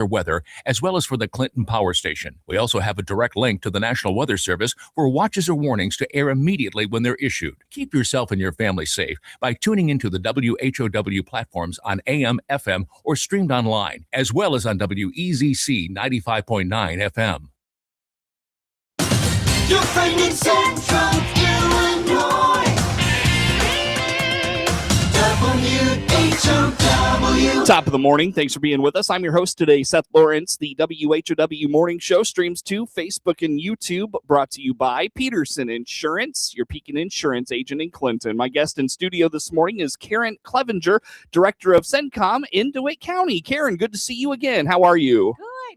weather, as well as for the Clinton Power Station. We also have a direct link to the National Weather Service for watches or warnings to air immediately when they're issued. Keep yourself and your family safe by tuning into the WHOW platforms on AM, FM, or streamed online, as well as on WEZC 95.9 FM. Your friend in Central Illinois. WHOW. Top of the morning. Thanks for being with us. I'm your host today, Seth Lawrence. The WHOW Morning Show streams to Facebook and YouTube, brought to you by Peterson Insurance, your Pekin Insurance agent in Clinton. My guest in studio this morning is Karen Clevenger, Director of CENCOM in DeWitt County. Karen, good to see you again. How are you?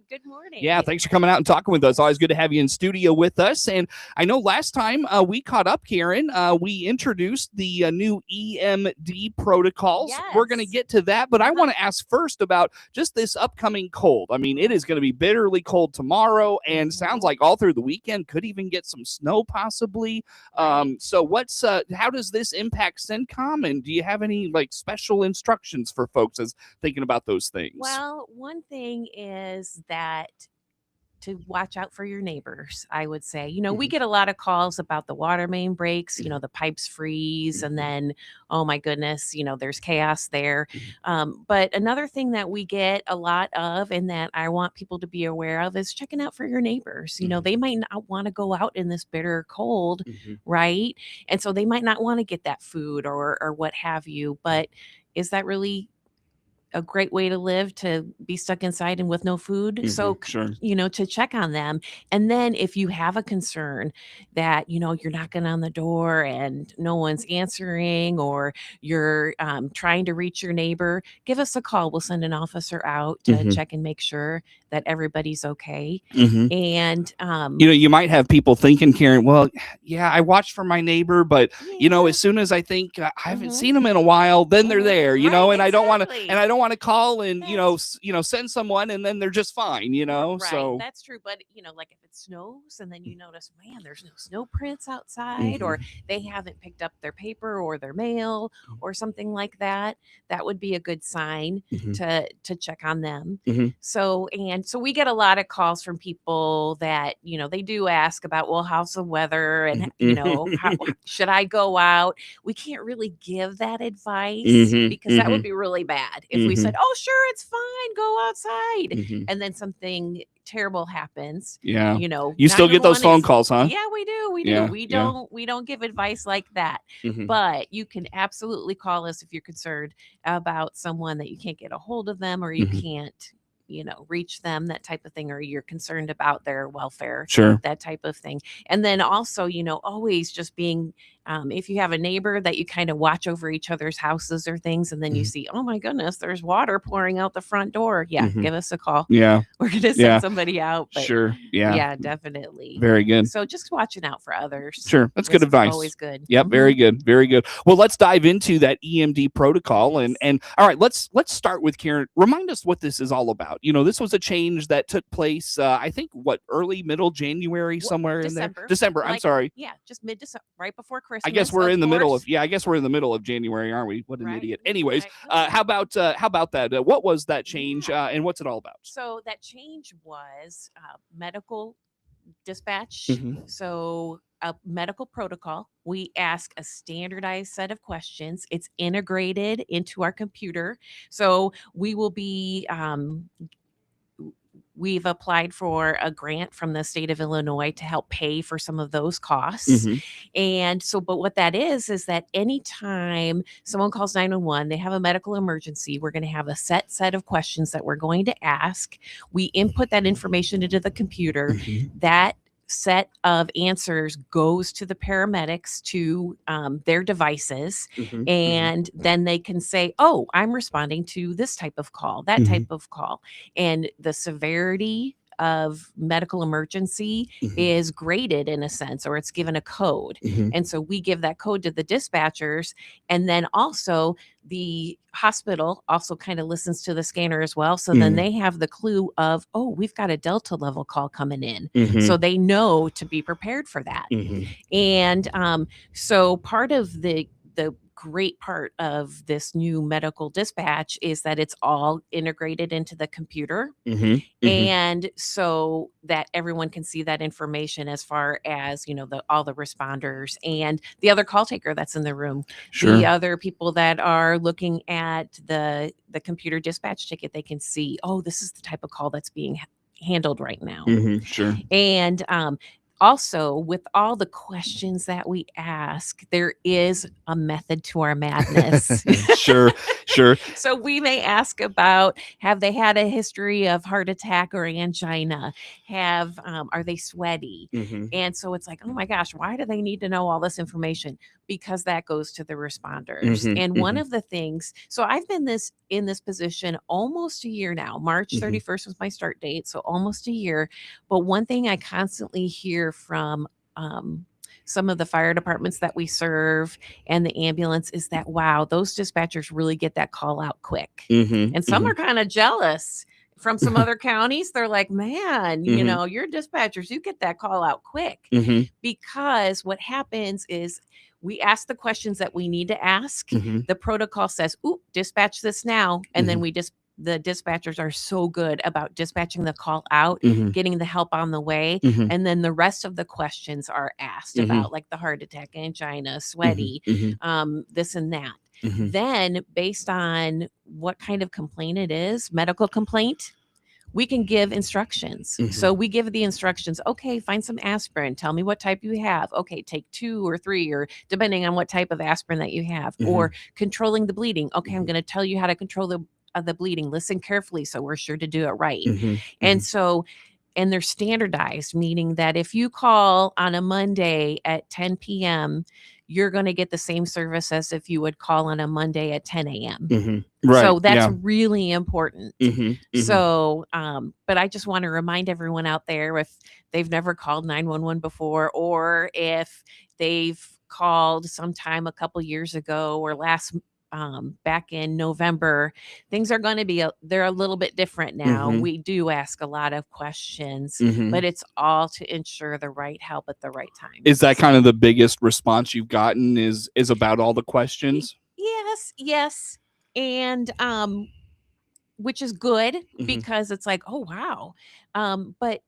Good morning. Yeah, thanks for coming out and talking with us. Always good to have you in studio with us. And I know last time we caught up, Karen, we introduced the new EMD protocols. Yes. We're going to get to that, but I want to ask first about just this upcoming cold. I mean, it is going to be bitterly cold tomorrow, and sounds like all through the weekend, could even get some snow possibly. So what's how does this impact CENCOM, and do you have any like special instructions for folks as thinking about those things? Well, one thing is that to watch out for your neighbors, I would say. You know, we get a lot of calls about the water main breaks, you know, the pipes freeze, and then, oh my goodness, you know, there's chaos there. But another thing that we get a lot of, and that I want people to be aware of, is checking out for your neighbors. You know, they might not want to go out in this bitter cold, right? And so they might not want to get that food or what have you. But is that really a great way to live, to be stuck inside and with no food? So, you know, to check on them. And then if you have a concern that, you know, you're knocking on the door and no one's answering, or you're trying to reach your neighbor, give us a call. We'll send an officer out to check and make sure that everybody's okay. And, you know, you might have people thinking, Karen, well, yeah, I watched for my neighbor, but, you know, as soon as I think I haven't seen them in a while, then they're there, you know, and I don't want to call and, you know, send someone and then they're just fine, you know. Right, so that's true. But, you know, like if it snows and then you notice, man, there's no snow prints outside, or they haven't picked up their paper or their mail or something like that, that would be a good sign to check on them. So we get a lot of calls from people that, you know, they do ask about, well, how's the weather, and you know, how, should I go out? We can't really give that advice because that would be really bad if we said, oh, sure, it's fine, go outside, and then something terrible happens. You know, you still get those phone calls, huh? Yeah, we do. We don't give advice like that. But you can absolutely call us if you're concerned about someone that you can't get a hold of them, or you can't, you know, reach them, that type of thing, or you're concerned about their welfare, that type of thing. And then also, you know, always just being, if you have a neighbor that you kind of watch over each other's houses or things, and then you see, oh my goodness, there's water pouring out the front door. Give us a call. We're going to send somebody out. But yeah, definitely. Very good. So just watching out for others. That's good advice. Always good. Yep. Very good. Very good. Well, let's dive into that EMD protocol. And all right, let's start with Karen. Remind us what this is all about. You know, this was a change that took place, I think, early, middle January, somewhere in there. December. I'm sorry. Yeah, just mid-December, right before Christmas. I guess we're in the middle of January, aren't we? What an idiot. Anyways, how about that? What was that change, and what's it all about? So that change was medical dispatch. So a medical protocol. We ask a standardized set of questions. It's integrated into our computer. So we will be we've applied for a grant from the state of Illinois to help pay for some of those costs. And so, but what that is that anytime someone calls 911, they have a medical emergency, we're going to have a set of questions that we're going to ask. We input that information into the computer. That set of answers goes to the paramedics to their devices, and then they can say, oh, I'm responding to this type of call, that type of call, and the severity of medical emergency is graded in a sense, or it's given a code. And so we give that code to the dispatchers, and then also the hospital also kind of listens to the scanner as well. So then they have the clue of, oh, we've got a Delta level call coming in. So they know to be prepared for that. And so part of the great part of this new medical dispatch is that it's all integrated into the computer. And so that everyone can see that information as far as, all the responders and the other call taker that's in the room, the other people that are looking at the computer dispatch ticket. They can see, oh, this is the type of call that's being handled right now. And also, with all the questions that we ask, there is a method to our madness. Sure. So we may ask about, have they had a history of heart attack or angina? Are they sweaty? And so it's like, oh my gosh, why do they need to know all this information? Because that goes to the responders. And one of the things, so I've been in this position almost a year now. March 31st was my start date, so almost a year. But one thing I constantly hear from some of the fire departments that we serve and the ambulance is that, wow, those dispatchers really get that call out quick. And some are kind of jealous from some other counties. They're like, man, your dispatchers, you get that call out quick. Because what happens is we ask the questions that we need to ask. The protocol says, ooh, dispatch this now. And then the dispatchers are so good about dispatching the call out, getting the help on the way. And then the rest of the questions are asked about, like the heart attack, angina, sweaty, this and that. Then based on what kind of complaint it is, medical complaint, we can give instructions. So we give the instructions, okay, find some aspirin. Tell me what type you have. Okay, take 2 or 3, or depending on what type of aspirin that you have, or controlling the bleeding. Okay, I'm going to tell you how to control the bleeding. Listen carefully so we're sure to do it right. And so, and they're standardized, meaning that if you call on a Monday at 10 p.m., you're going to get the same service as if you would call on a Monday at 10 a.m. So that's really important. So, but I just want to remind everyone out there, if they've never called 911 before, or if they've called sometime a couple years ago or back in November, things are going to be, they're a little bit different now. We do ask a lot of questions, but it's all to ensure the right help at the right time. Is that kind of the biggest response you've gotten is about all the questions? Yes. And, which is good because it's like, oh, wow. But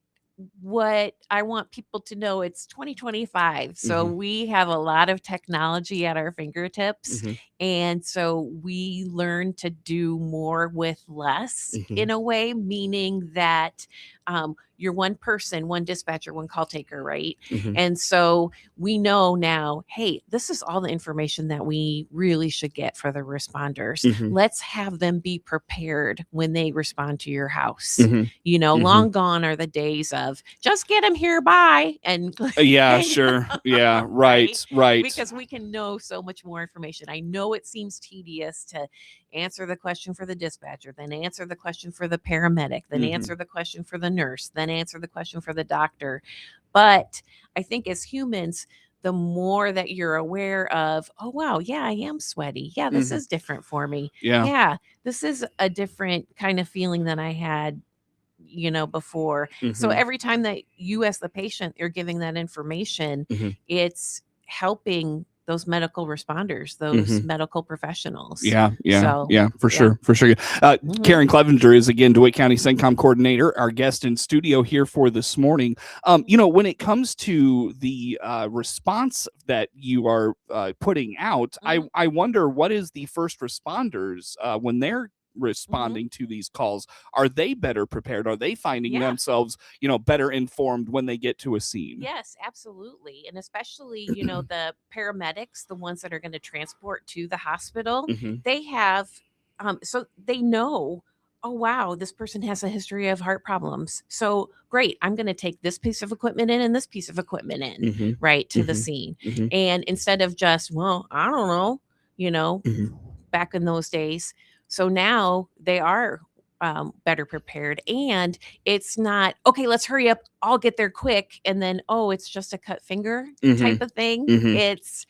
what I want people to know, it's 2025. So we have a lot of technology at our fingertips. And so we learn to do more with less in a way, meaning that you're one person, one dispatcher, one call taker, right? And so we know now, hey, this is all the information that we really should get for the responders. Let's have them be prepared when they respond to your house. Long gone are the days of just get them here, bye. And right. Because we can know so much more information. I know it seems tedious to answer the question for the dispatcher, then answer the question for the paramedic, then answer the question for the nurse, then answer the question for the doctor. But I think as humans, the more that you're aware of, oh, wow, yeah, I am sweaty. Yeah, this is different for me. Yeah, this is a different kind of feeling than I had, before. So every time that you, as the patient, you're giving that information, it's helping those medical responders, those medical professionals. For sure. Karen Clevenger is, again, DeWitt County CENCOM coordinator, our guest in studio here for this morning. When it comes to the response that you are putting out, I wonder, what is the first responders when they're responding to these calls? Are they better prepared? Are they finding themselves, better informed when they get to a scene? Yes, absolutely. And especially, the paramedics, the ones that are going to transport to the hospital, they have, so they know, oh, wow, this person has a history of heart problems. So great, I'm going to take this piece of equipment in and this piece of equipment in, right, to the scene. And instead of just, well, I don't know, back in those days. So now they are better prepared, and it's not, okay, let's hurry up, I'll get there quick. And then, oh, it's just a cut finger type of thing. It's,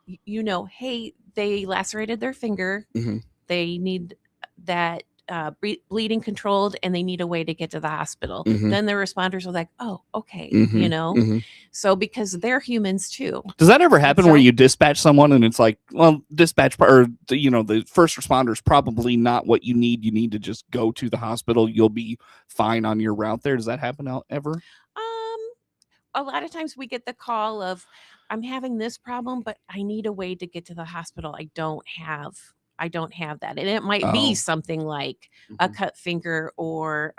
hey, they lacerated their finger. They need that bleeding controlled and they need a way to get to the hospital. Mhm. Then the responders are like, oh, okay, Mhm. so because they're humans too. Does that ever happen so- where you dispatch someone and it's like, well, dispatch or the first responder is probably not what you need. You need to just go to the hospital. You'll be fine on your route there. Does that happen ever? A lot of times we get the call of, I'm having this problem, but I need a way to get to the hospital. I don't have that. And it might be Oh. something like a Mhm. cut finger or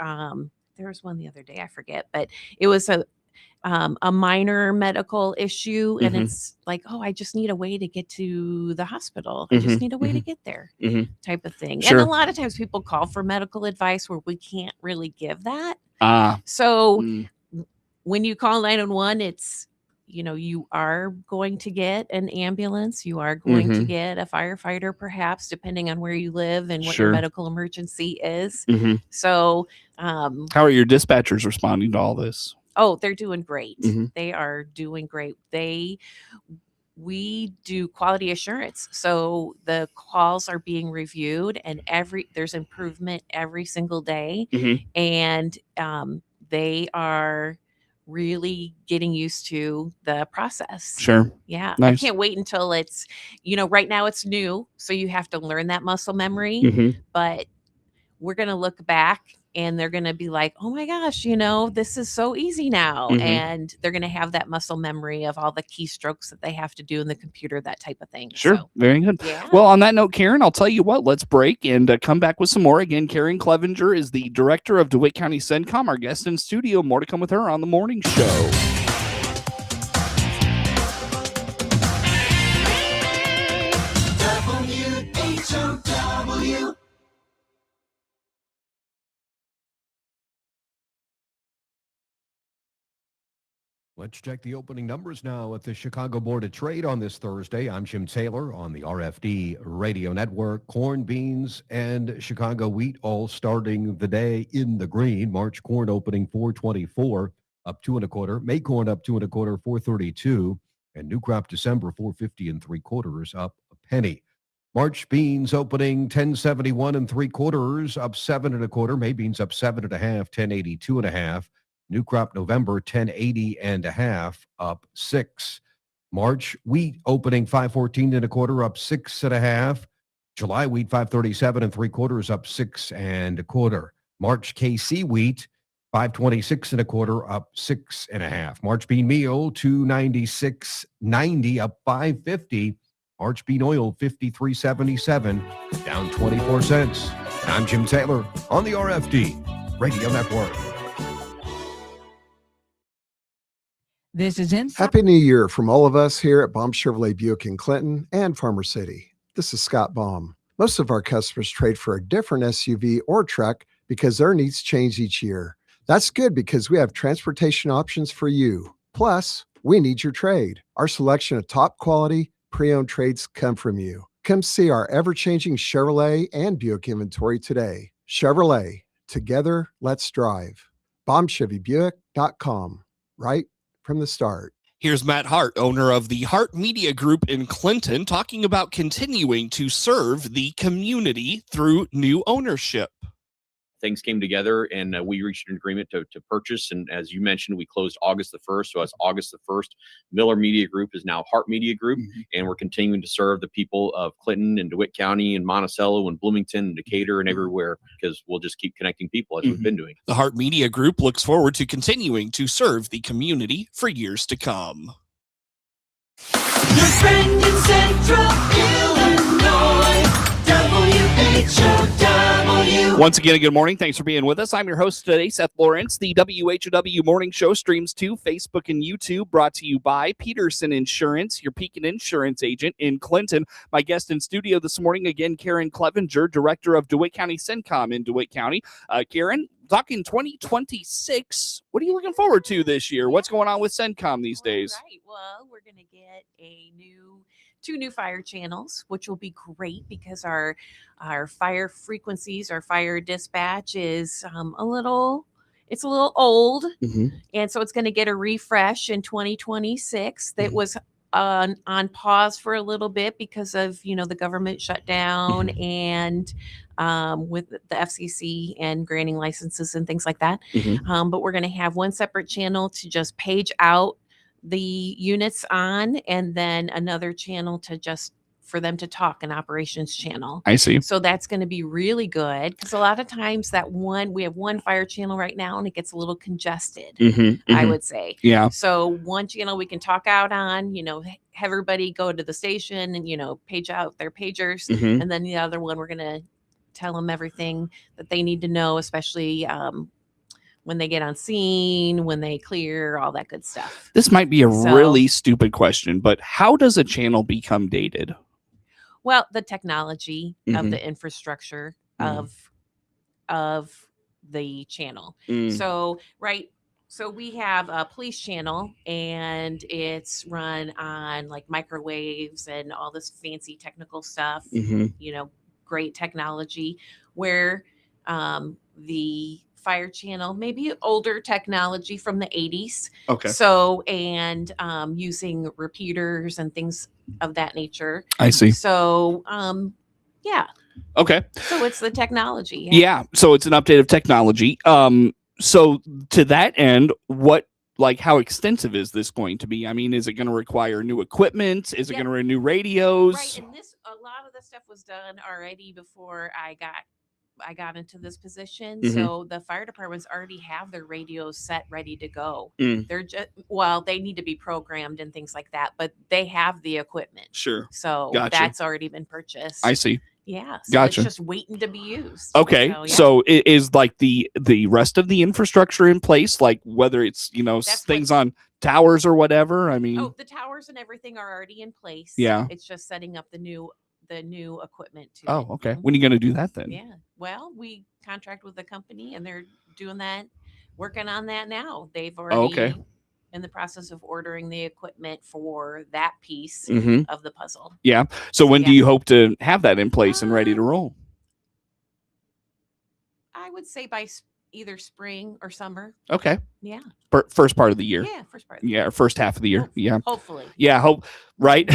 there was one the other day, I forget, but it was a minor medical issue. And Mhm. it's like, oh, I just need a way to get to the hospital. I just Mhm. need a way to Mhm. get there Mhm. type of thing. Sure. And a lot of times people call for medical advice where we can't really give that. Ah. So Mm. when you call 911, it's, you are going to get an ambulance. You are going to Mhm. get a firefighter, perhaps, depending on where you live and what Sure. your medical emergency is. Mhm. So, How are your dispatchers responding to all this? oh, they're doing great. Mhm. They are doing great. We do quality assurance. So the calls are being reviewed and there's improvement every single day. Mhm. And they are really getting used to the process. Sure. Yeah. Nice. I can't wait until it's, right now it's new. So you have to learn that muscle memory, Mhm. but we're going to look back and they're going to be like, oh my gosh, this is so easy now. Mhm. And they're going to have that muscle memory of all the keystrokes that they have to do in the computer, that type of thing. Sure. So, Very good. yeah. Well, on that note, Karen, I'll tell you what, let's break and come back with some more. Again, Karen Clevenger is the director of DeWitt County CENCOM, our guest in studio. More to come with her on the morning show. WHOW. Let's check the opening numbers now at the Chicago Board of Trade on this Thursday. I'm Jim Taylor on the RFD Radio Network. Corn, beans, and Chicago wheat all starting the day in the green. March corn opening 424, up 2 1/4. May corn up 2 1/4, 432. And new crop December 450 3/4, up a penny. March beans opening 1071 3/4, up 7 1/4. May beans up 7 1/2, 1082 1/2. New crop November 1080 1/2, up 6. March wheat opening 514 1/4, up 6 1/2. July wheat 537 3/4, up 6 1/4. March KC wheat 526 1/4, up 6 1/2. March bean meal 296.90, up 550. March bean oil 53.77, down 24 cents. I'm Jim Taylor on the RFD Radio Network. This is Inside. Happy New Year from all of us here at Baum Chevrolet Buick in Clinton and Farmer City. This is Scott Baum. Most of our customers trade for a different SUV or truck because their needs change each year. That's good because we have transportation options for you. Plus, we need your trade. Our selection of top quality, pre-owned trades come from you. Come see our ever-changing Chevrolet and Buick inventory today. Chevrolet, together, let's drive. BaumChevyBuick.com, right from the start. Here's Matt Hart, owner of the Hart Media Group in Clinton, talking about continuing to serve the community through new ownership. Things came together and we reached an agreement to purchase. And as you mentioned, we closed August the 1st. So that's August the 1st. Miller Media Group is now Hart Media Group. And we're continuing to serve the people of Clinton and DeWitt County and Monticello and Bloomington and Decatur and everywhere, because we'll just keep connecting people as we've been doing. The Hart Media Group looks forward to continuing to serve the community for years to come. Your friend in Central Illinois, WHOW. Once again, good morning. Thanks for being with us. I'm your host today, Seth Lawrence. The WHOW Morning Show streams to Facebook and YouTube, brought to you by Peterson Insurance, your Pekin Insurance agent in Clinton. My guest in studio this morning, again, Karen Clevenger, Director of DeWitt County CENCOM in DeWitt County. Karen, talking 2026, what are you looking forward to this year? What's going on with CENCOM these days? All right. Well, we're going to get two new fire channels, which will be great because our fire frequencies, our fire dispatch is a little old. And so it's going to get a refresh in 2026 that was on pause for a little bit because of the government shutdown and with the FCC and granting licenses and things like that. But we're going to have one separate channel to just page out the units on, and then another channel to just for them to talk, an operations channel. I see. So that's going to be really good because a lot of times we have one fire channel right now and it gets a little congested, I would say. Yeah. So one channel we can talk out on, have everybody go to the station and, page out their pagers. And then the other one, we're going to tell them everything that they need to know, especially when they get on scene, when they clear, all that good stuff. This might be a really stupid question, but how does a channel become dated? Well, the technology of the infrastructure of the channel. So we have a police channel and it's run on like microwaves and all this fancy technical stuff, great technology, where the fire channel, maybe older technology from the 80s. Okay. So, and using repeaters and things of that nature. I see. So, yeah. Okay. So it's the technology. Yeah. So it's an update of technology. So to that end, how extensive is this going to be? I mean, is it going to require new equipment? Is it going to renew radios? Right. And a lot of the stuff was done already before I got into this position. So the fire departments already have their radios set ready to go. They're just, they need to be programmed and things like that, but they have the equipment. Sure. So Gotcha. that's already been purchased. I see. Yeah. So Gotcha. it's just waiting to be used. Okay. So is like the rest of the infrastructure in place, like whether it's, things on towers or whatever? I mean, the towers and everything are already in place. Yeah. It's just setting up the new equipment to Oh, okay. When are you going to do that then? Yeah. Well, we contract with the company and they're doing that, working on that now. They've already in the process of ordering the equipment for that piece of the puzzle. Yeah. So when do you hope to have that in place and ready to roll? I would say by either spring or summer. Okay. Yeah. First part of the year. Yeah. First part of the year. First half of the year. Yeah. Hopefully. Yeah. Right.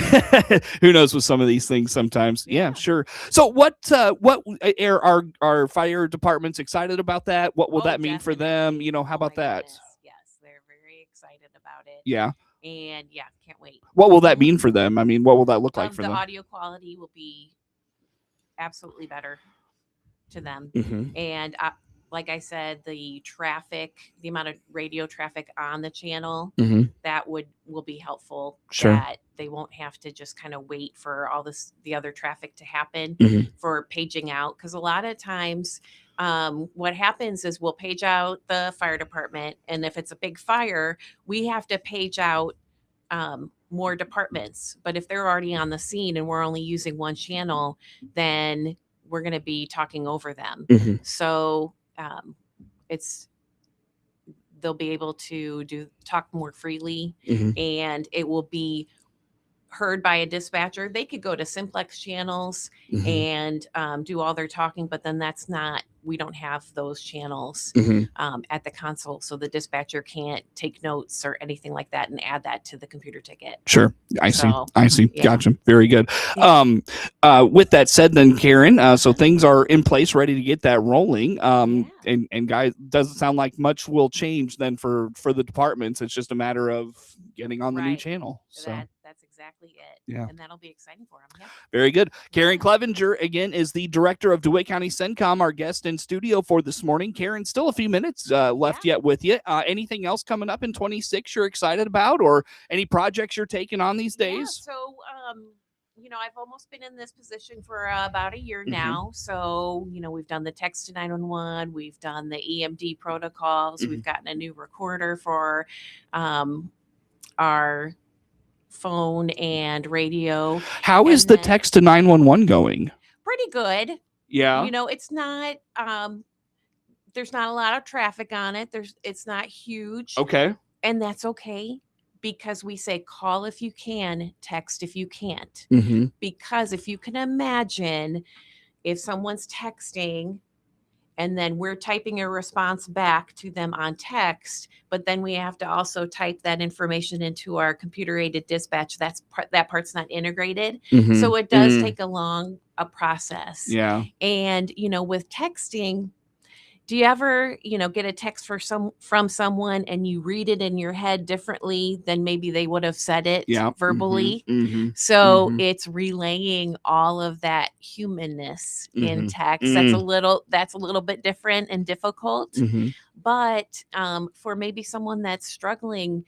Who knows with some of these things sometimes. Yeah, sure. So what are fire departments excited about that? What will that mean for them? How about that? Goodness. Yes. They're very excited about it. Yeah. And can't wait. What will that mean for them? I mean, what will that look like for them? The audio quality will be absolutely better to them. And like I said, the amount of radio traffic on the channel, that will be helpful. Sure. That they won't have to just kind of wait for all the other traffic to happen for paging out. Because a lot of times what happens is we'll page out the fire department. And if it's a big fire, we have to page out more departments. But if they're already on the scene and we're only using one channel, then we're going to be talking over them. So they'll be able to talk more freely and it will be heard by a dispatcher. They could go to simplex channels and do all their talking, but then we don't have those channels at the console. So the dispatcher can't take notes or anything like that and add that to the computer ticket. Sure. I see. Yeah. Gotcha. Very good. Yeah. With that said then, Karen, so things are in place, ready to get that rolling. And guys, doesn't sound like much will change then for the departments. It's just a matter of getting on the new channel. So that's exactly it. Yeah. And that'll be exciting for them. Yeah. Very good. Karen Clevenger, again, is the director of DeWitt County CENCOM, our guest in studio for this morning. Karen, still a few minutes left yet with you. Anything else coming up in 26 you're excited about, or any projects you're taking on these days? Yeah, so, I've almost been in this position for about a year now. So, we've done the text to 911. We've done the EMD protocols. We've gotten a new recorder for our phone and radio. How is the text to 911 going? Pretty good. Yeah. It's not, there's not a lot of traffic on it. It's not huge. Okay. And that's okay, because we say call if you can, text if you can't. Because if you can imagine, if someone's texting and then we're typing a response back to them on text, but then we have to also type that information into our computer-aided dispatch. That part's not integrated. Mhm. So it does Mm. take a process. Yeah. And, with texting, do you ever, get a text from someone and you read it in your head differently than maybe they would have said it Yeah. verbally? Mhm. So Mhm. it's relaying all of that humanness in Mhm. text. That's a little bit different and difficult. Mhm. But for maybe someone that's struggling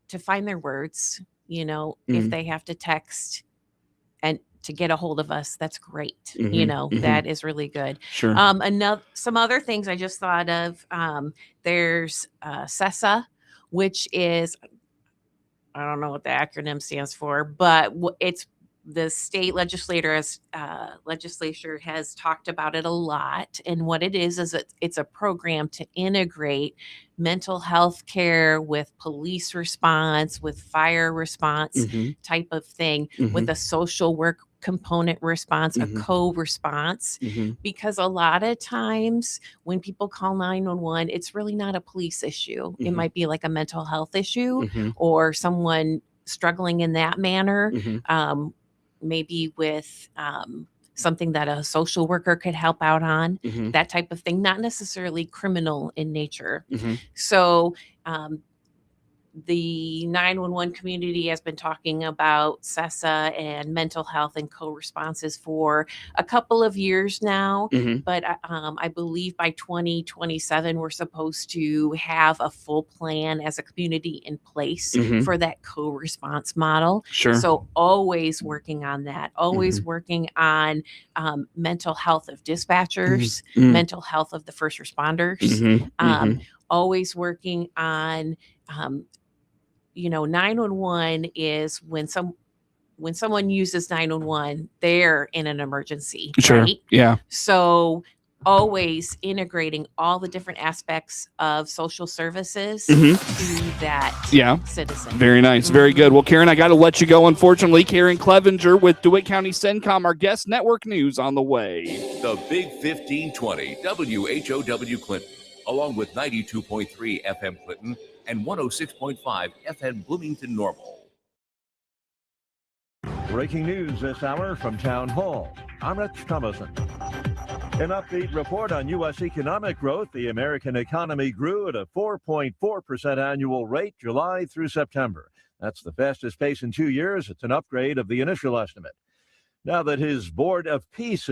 to find their words, if they have to text and to get a hold of us, that's great. Mhm. That is really good. Sure. Some other things I just thought of. There's CESA, which is, I don't know what the acronym stands for, but it's the state legislature has talked about it a lot. And what it is it's a program to integrate mental health care with police response, with fire response Mhm. type of thing, Mhm. with a social work component response, a Mhm. co-response. Mhm. Because a lot of times when people call 911, it's really not a police issue. It Mhm. might be like a mental health issue Mhm. or someone struggling in that manner, Mhm. maybe with something that a social worker could help out on, Mhm. that type of thing, not necessarily criminal in nature. Mhm. So the 911 community has been talking about CESA and mental health and co-responses for a couple of years now. Mhm. But I believe by 2027, we're supposed to have a full plan as a community in place Mhm. for that co-response model. Sure. So always working on that, always Mhm. working on mental health of dispatchers, Mhm. mental health of the first responders, Mhm. Mhm. always working on 911 is when someone uses 911, they're in an emergency, Sure. right? Yeah. So always integrating all the different aspects of social services Mhm. to that Yeah. citizen. Very nice. Very good. Well, Karen, I got to let you go. Unfortunately, Karen Clevenger with DeWitt County CENCOM, our guest. Network news on the way. The Big 1520 WHOW Clinton, along with 92.3 FM Clinton and 106.5 FM Bloomington Normal. Breaking news this hour from Town Hall. I'm Rich Thomason. An upbeat report on U.S. economic growth. The American economy grew at a 4.4% annual rate July through September. That's the fastest pace in 2 years. It's an upgrade of the initial estimate. Now that his Board of Peace